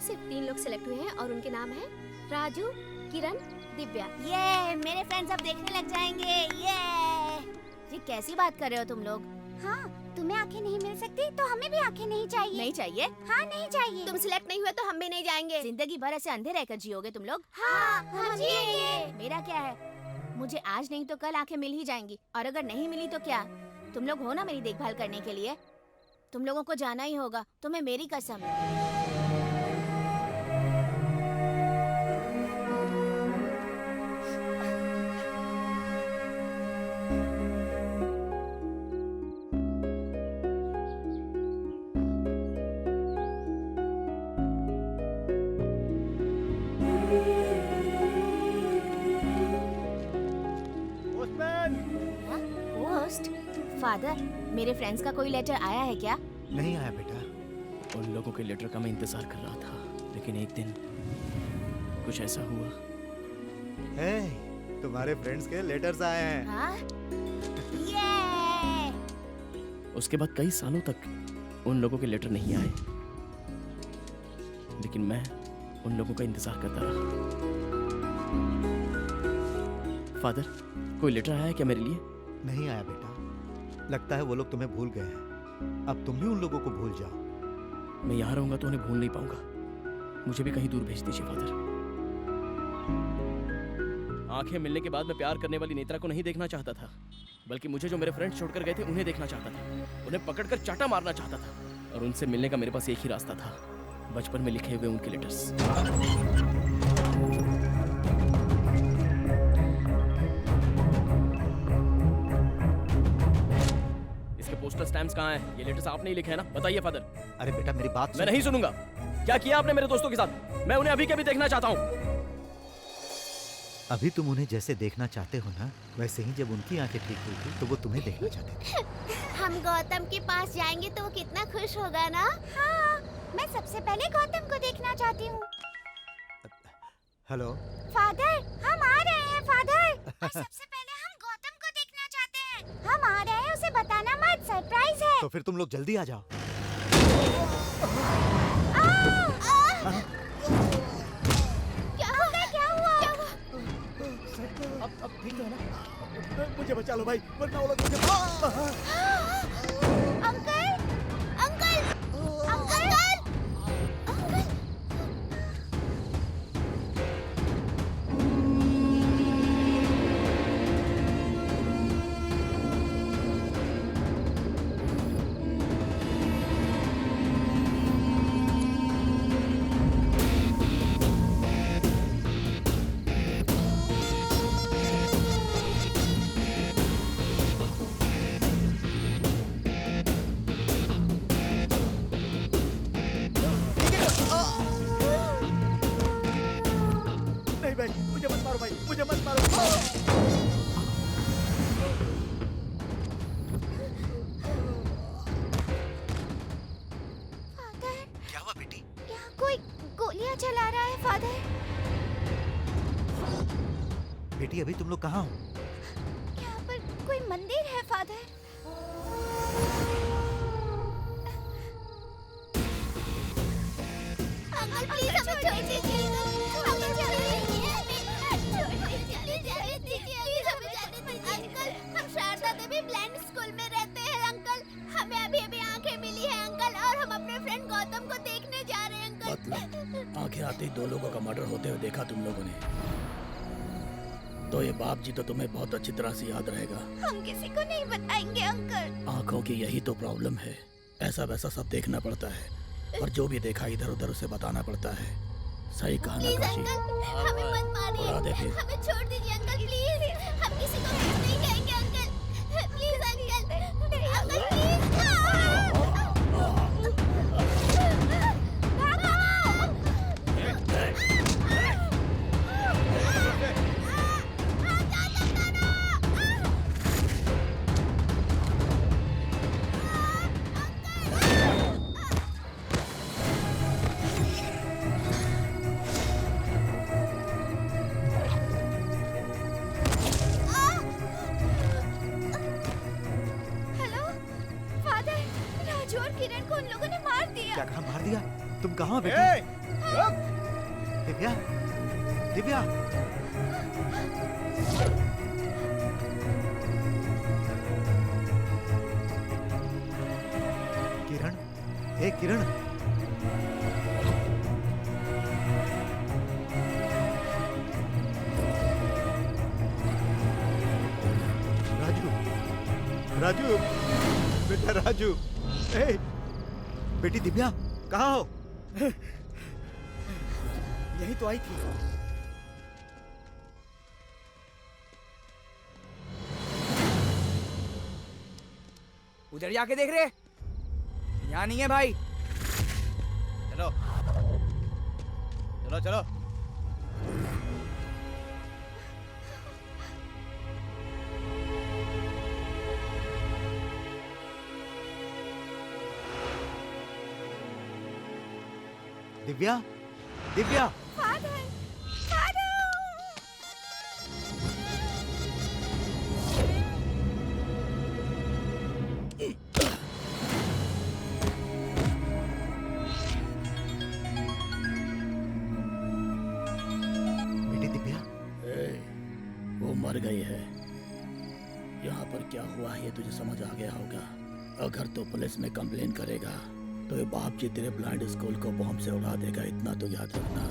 सिर्फ 3 लोग सिलेक्ट हुए हैं और उनके नाम है राजू, किरण, दिव्या। ये मेरे फ्रेंड्स अब देखने लग जाएंगे। ये कैसी बात कर रहे हो तुम लोग? हाँ, तुम्हें आंखें नहीं मिल सकती तो हमें भी आंखें नहीं चाहिए। नहीं चाहिए? हाँ, नहीं चाहिए। तुम सिलेक्ट नहीं हुए तो हम भी नहीं जाएंगे। जिंदगी भर ऐसे अंधे रहकर जियोगे तुम लोग? हाँ, हम जिएंगे। मेरा क्या है, मुझे आज नहीं तो कल आंखें मिल ही जाएंगी। और अगर नहीं मिली तो क्या, तुम लोग हो ना मेरी देखभाल करने के लिए। तुम लोगों को जाना ही होगा, तुम्हें मेरी कसम। पोस्ट? फादर, मेरे फ्रेंड्स का कोई लेटर आया है क्या? नहीं आया बेटा। उन लोगों के लेटर का मैं इंतजार कर रहा था, लेकिन एक दिन कुछ ऐसा हुआ। तुम्हारे फ्रेंड्स के लेटर्स आए हैं। हाँ? उसके बाद कई सालों तक उन लोगों के लेटर नहीं आए, लेकिन मैं उन लोगों का इंतजार करता रहा। फादर, कोई लेटर आया है क्या मेरे लिए? नहीं आया बेटा। लगता है वो लोग तुम्हें भूल गए हैं। अब तुम भी उन लोगों को भूल जाओ। मैं यहाँ रहूंगा तो उन्हें भूल नहीं पाऊंगा। मुझे भी कहीं दूर भेज दीजिए फादर। आंखें मिलने के बाद मैं प्यार करने वाली नेत्रा को नहीं देखना चाहता था, बल्कि मुझे जो मेरे फ्रेंड्स छोड़कर गए थे उन्हें देखना चाहता था। उन्हें पकड़कर चाटा मारना चाहता था। और उनसे मिलने का मेरे पास एक ही रास्ता था, बचपन में लिखे हुए उनके लेटर्स। इसके पोस्टल स्टैम्प्स कहाँ हैं? ये लेटर्स आपने ही लिखे हैं ना? बताइए फादर। अरे बेटा मेरी बात मैं नहीं सुनूंगा। क्या किया आपने मेरे दोस्तों के साथ? मैं उन्हें अभी के अभी देखना चाहता हूँ। अभी तुम उन्हें जैसे देखना चाहते हो ना, वैसे ही जब उनकी आंखें ठीक हुई थी तो वो तुम्हें देखना चाहते थे। हम गौतम के पास जाएंगे तो वो कितना खुश होगा ना। हाँ, मैं सबसे पहले गौतम को देखना चाहती हूँ। हेलो फादर, हम आ रहे हैं फादर। और सबसे पहले हम गौतम को देखना चाहते हैं। हम आ रहे हैं, उसे बताना मत, सरप्राइज है। तो फिर तुम लोग जल्दी आ जाओ। क्या हुआ? अब ठीक है ना? मुझे बचा लो भाई, वरना वो लोग मुझे अंकल, अंकल, अंकल, अंकल। नहीं भाई, मुझे मत मारो भाई, मुझे मत मारो। फादर, क्या हुआ बेटी? यहाँ कोई गोलियाँ चला रहा है फादर। बेटी अभी तुम लोग कहाँ हो? यहाँ पर कोई मंदिर है फादर। अंकल प्लीज हमें छोड़ दीजिए। हमें छोड़ दीजिए। प्लीज हमें जाने दीजिए। अंकल, हम शारदा देवी ब्लाइंड स्कूल में रहते हैं अंकल। हमें अभी अभी आंखें मिली है अंकल, और हम अपने फ्रेंड गौतम को देखने जा रहे हैं अंकल। मतलब आंखें आते ही 2 लोगों का मर्डर होते हुए देखा तुम लोगों ने, तो ये बाप जी तो तुम्हें बहुत अच्छी तरह से याद रहेगा। हम किसी को नहीं बताएंगे अंकल। आंखों की यही तो प्रॉब्लम है, ऐसा वैसा सब देखना पड़ता है, और जो भी देखा इधर उधर उसे बताना पड़ता है। सही कहा ना प्लीज काशी? अंकल, हमें मत उड़ा दे मारिए। फिर। हमें छोड़ दीजिए अंकल प्लीज। हम किसी को कुछ नहीं कहेंगे uncle. Please uncle, uncle please. Hello father, Raju और किरण को उन लोगों ने मार दिया। क्या कहा? मार दिया? तुम कहाँ हो बेटी? दिव्या, दिव्या। किरण, हे किरण। राजू, राजू, बेटा राजू। ए, बेटी दिव्या, कहाँ हो? यही तो आई थी। उधर जाके देख रहे, यहाँ नहीं है भाई। चलो, चलो, चलो। दिव्या, दिव्या। बेटी दिव्या। वो मर गई है। यहाँ पर क्या हुआ है ये तुझे समझ आ गया होगा। अगर तो पुलिस में कंप्लेन करेगा तो ये बाप जी तेरे ब्लाइंड स्कूल को बॉम्ब से उड़ा देगा, इतना तो याद रखना।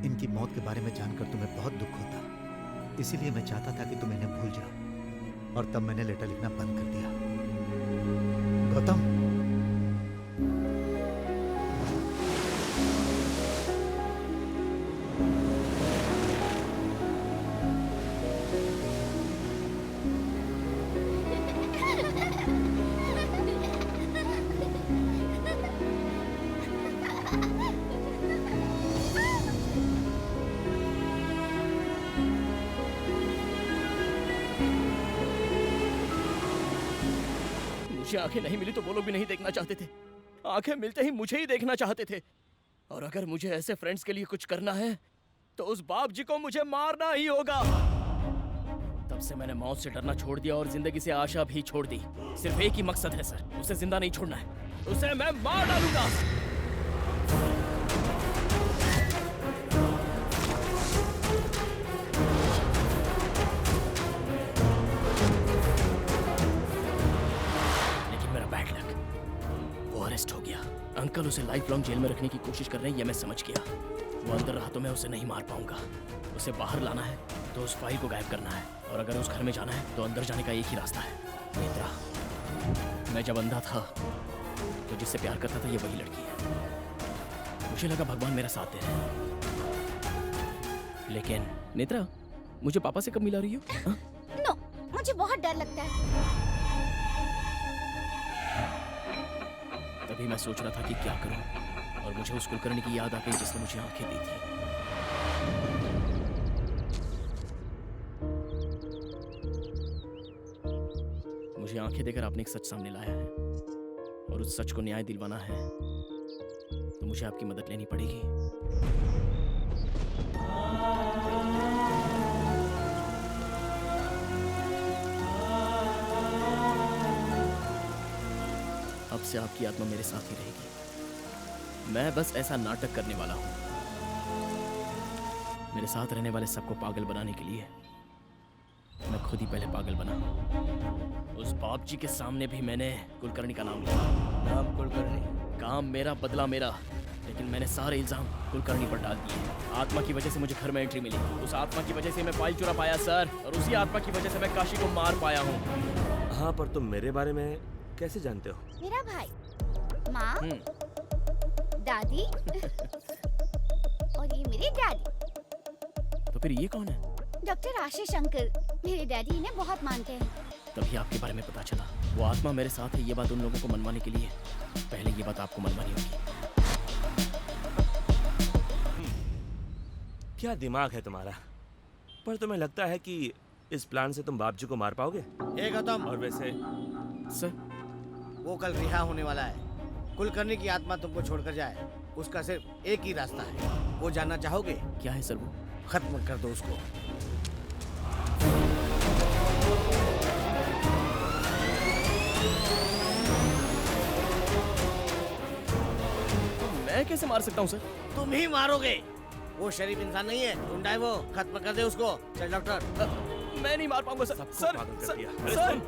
इनकी मौत के बारे में जानकर तुम्हें बहुत दुख होता, इसीलिए मैं चाहता था कि तुम इन्हें भूल जाओ, और तब मैंने लेटर लिखना बंद कर दिया। गौतम, मुझे आंखें नहीं मिली तो वो लोग भी नहीं देखना चाहते थे। आंखें मिलते ही मुझे ही देखना चाहते थे। और अगर मुझे ऐसे फ्रेंड्स के लिए कुछ करना है तो उस बाप जी को मुझे मारना ही होगा। तब से मैंने मौत से डरना छोड़ दिया और जिंदगी से आशा भी छोड़ दी। सिर्फ एक ही मकसद है सर, उसे जिंदा नहीं छोड़ना है, उसे मैं मार डालूंगा। हो गया। अंकल उसे लाइफ लॉन्ग जेल में रखने की कोशिश कर रहे हैं, ये मैं समझ गया। वो अंदर रहा तो मैं उसे नहीं मार पाऊंगा। उसे बाहर लाना है तो उस फाइल को गायब करना है, और अगर उस घर में जाना है तो अंदर जाने का एक ही रास्ता है, नेत्रा। मैं जब अंधा था तो जिससे प्यार करता था ये वही लड़की है। मुझे लगा भगवान मेरा साथ दे रहे हैं। लेकिन नेत्रा, मुझे पापा से कब मिला रही हो? नो, मुझे बहुत डर लगता है। तभी मैं सोच रहा था कि क्या करूं, और मुझे उस कुलकर्णी की याद आ गई जिसने मुझे आंखें दी थी। मुझे आंखें देकर आपने एक सच सामने लाया है, और उस सच को न्याय दिलवाना है तो मुझे आपकी मदद लेनी पड़ेगी। अब से आपकी आत्मा मेरे साथ ही रहेगी। मैं बस ऐसा नाटक करने वाला हूं। मेरे साथ रहने वाले सबको पागल बनाने के लिए मैं खुद ही पहले पागल बना। उस बाप जी के सामने भी मैंने कुलकर्णी का नाम लिया। नाम कुलकर्णी? काम मेरा, बदला मेरा, लेकिन मैंने सारे इल्जाम कुलकर्णी पर डाल दिए। आत्मा की वजह से मुझे घर में एंट्री मिली। उस आत्मा की वजह से मैं फाइल चुरा पाया सर, और उसी आत्मा की वजह से मैं काशी को मार पाया हूँ। हाँ, पर तुम मेरे बारे में कैसे जानते हो? मेरा भाई, माँ, दादी और ये मेरे डैडी। तो फिर ये कौन है? डॉक्टर आशीष अंकल, मेरे डैडी इन्हें बहुत मानते हैं। तभी आपके बारे में पता चला। वो आत्मा मेरे साथ है, ये बात उन लोगों को मनवाने के लिए पहले ये बात आपको मनवानी होगी। क्या दिमाग है तुम्हारा? पर तुम्हें लगता है कि इस प्लान से तुम बाप जी को मार पाओगे? ए गौतम, और वैसे सर, वो कल रिहा होने वाला है। कुलकर्णी की आत्मा तुमको छोड़कर जाए, उसका सिर्फ एक ही रास्ता है। वो जानना चाहोगे? क्या है सर वो? खत्म कर दो उसको। मैं कैसे मार सकता हूँ सर? तुम ही मारोगे। वो शरीफ इंसान नहीं है, गुंडा है वो। खत्म कर दे उसको। चल डॉक्टर। मैं नहीं मार पाऊंगा सर। सबको सर पागल कर सर, दिया। अरे सर सुन,